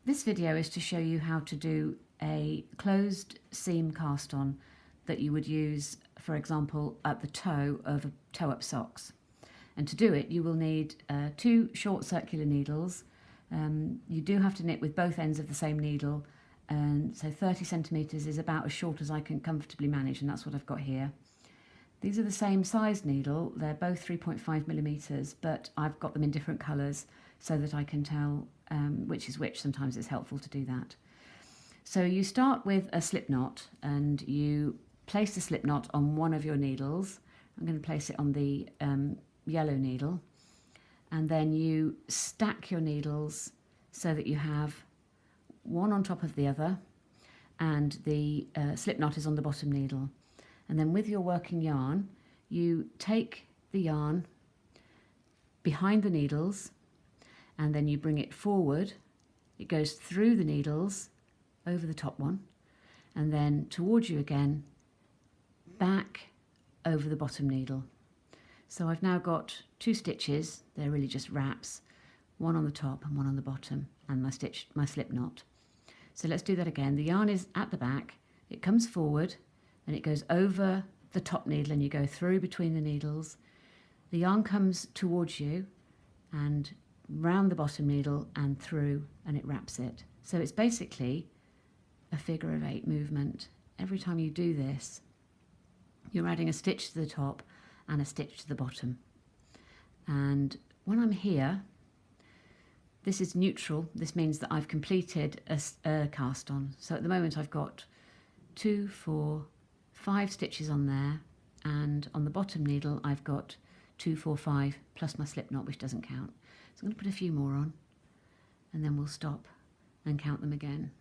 This video is to show you how to do a closed seam cast on that you would use, for example, at the toe of toe-up socks. And to do it, you will need 2 short circular needles. You do have to knit with both ends of the same needle, and so 30 centimetres is about as short as I can comfortably manage, and that's what I've got here. These are the same size needle, they're both 3.5 millimetres, but I've got them in different colours so that I can tell which is which. Sometimes it's helpful to do that. So you start with a slip knot, and you place the slip knot on one of your needles. I'm going to place it on the yellow needle, and then you stack your needles so that you have one on top of the other, and the slip knot is on the bottom needle. And then with your working yarn, you take the yarn behind the needles, and then you bring it forward. It goes through the needles, over the top one, and then towards you again, back over the bottom needle. So I've now got 2 stitches, they're really just wraps, one on the top and one on the bottom, and my slip knot. So let's do that again. The yarn is at the back, it comes forward, and it goes over the top needle, and you go through between the needles. The yarn comes towards you and round the bottom needle and through, and it wraps it. So it's basically a figure of 8 movement. Every time you do this, you're adding a stitch to the top and a stitch to the bottom. And when I'm here, this is neutral. This means that I've completed a cast on. So at the moment I've got 2, 4, 5 stitches on there, and on the bottom needle I've got 2, 4, 5 plus my slip knot, which doesn't count. So I'm going to put a few more on, and then we'll stop and count them again.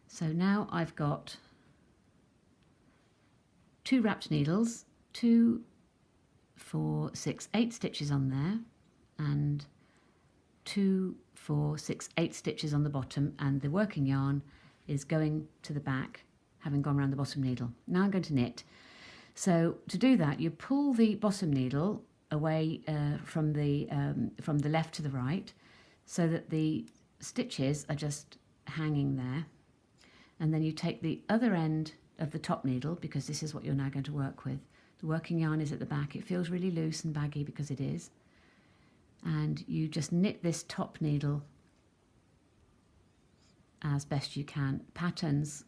So now I've got 2 wrapped needles, 2, 4, 6, 8 stitches on there, and 2, 4, 6, 8 stitches on the bottom, and the working yarn is going to the back, having gone around the bottom needle. Now I'm going to knit. So to do that, you pull the bottom needle away from the left to the right, so that the stitches are just hanging there, and then you take the other end of the top needle, because this is what you're now going to work with. The working yarn is at the back. It feels really loose and baggy because it is, and you just knit this top needle as best you can. Patterns,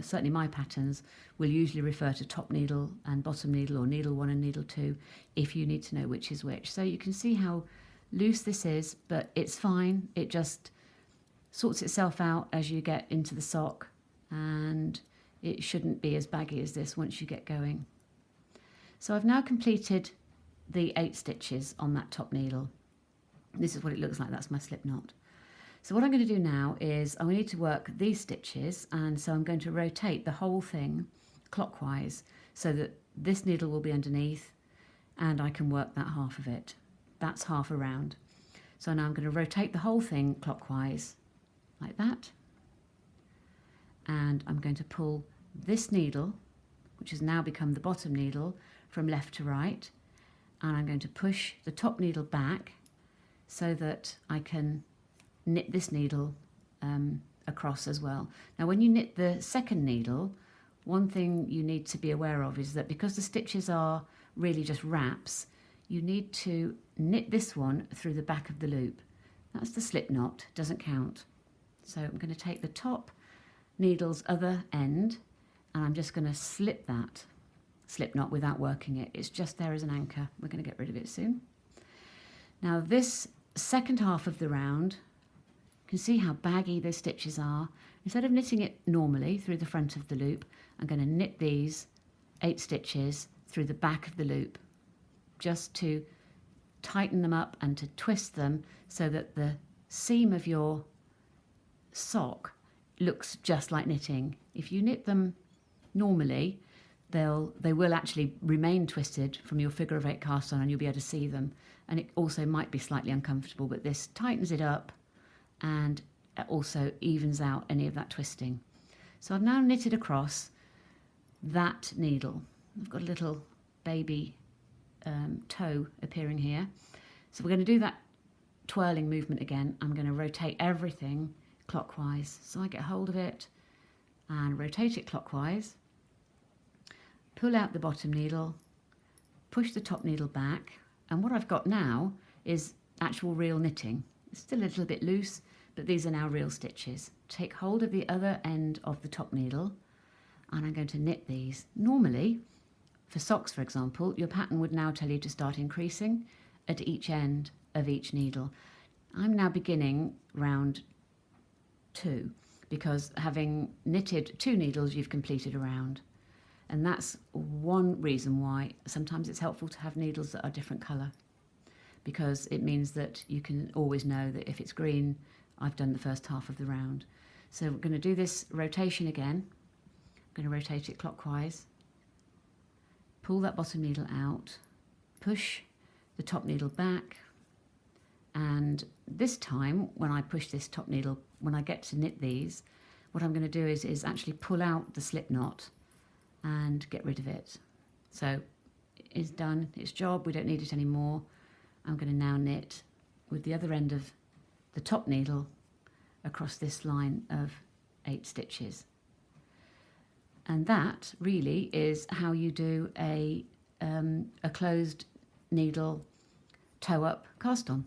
certainly my patterns, will usually refer to top needle and bottom needle, or needle 1 and needle 2, if you need to know which is which. So you can see how loose this is, but it's fine. It just sorts itself out as you get into the sock, and it shouldn't be as baggy as this once you get going. So I've now completed the 8 stitches on that top needle. This is what it looks like. That's my slip knot. So what I'm going to do now is I need to work these stitches, and so I'm going to rotate the whole thing clockwise so that this needle will be underneath, and I can work that half of it. That's half around. So now I'm going to rotate the whole thing clockwise like that, and I'm going to pull this needle, which has now become the bottom needle, from left to right, and I'm going to push the top needle back so that I can knit this needle across as well. Now when you knit the second needle, one thing you need to be aware of is that because the stitches are really just wraps, you need to knit this one through the back of the loop. That's the slip knot, doesn't count. So I'm going to take the top needle's other end, and I'm just going to slip that slip knot without working it. It's just there as an anchor. We're going to get rid of it soon. Now this second half of the round, you can see how baggy those stitches are. Instead of knitting it normally through the front of the loop, I'm going to knit these 8 stitches through the back of the loop, just to tighten them up and to twist them so that the seam of your sock looks just like knitting. If you knit them normally, they will actually remain twisted from your figure of 8 cast on, and you'll be able to see them, and it also might be slightly uncomfortable, but this tightens it up and also evens out any of that twisting. So I've now knitted across that needle. I've got a little baby toe appearing here, so we're going to do that twirling movement again, I'm going to rotate everything clockwise. So I get hold of it and rotate it clockwise, pull out the bottom needle, push the top needle back, and what I've got now is actual real knitting. It's still a little bit loose, but these are now real stitches. Take hold of the other end of the top needle, and I'm going to knit these. Normally, for socks, for example, your pattern would now tell you to start increasing at each end of each needle. I'm now beginning round 2, because having knitted 2 needles, you've completed a round. And that's one reason why sometimes it's helpful to have needles that are different colour, because it means that you can always know that if it's green, I've done the first half of the round. So we're going to do this rotation again. I'm going to rotate it clockwise, pull that bottom needle out, push the top needle back, and this time when I push this top needle, when I get to knit these, what I'm going to do is actually pull out the slip knot and get rid of it. So it's done its job, we don't need it anymore. I'm going to now knit with the other end of the top needle across this line of 8 stitches. And that really is how you do a closed needle toe up cast on.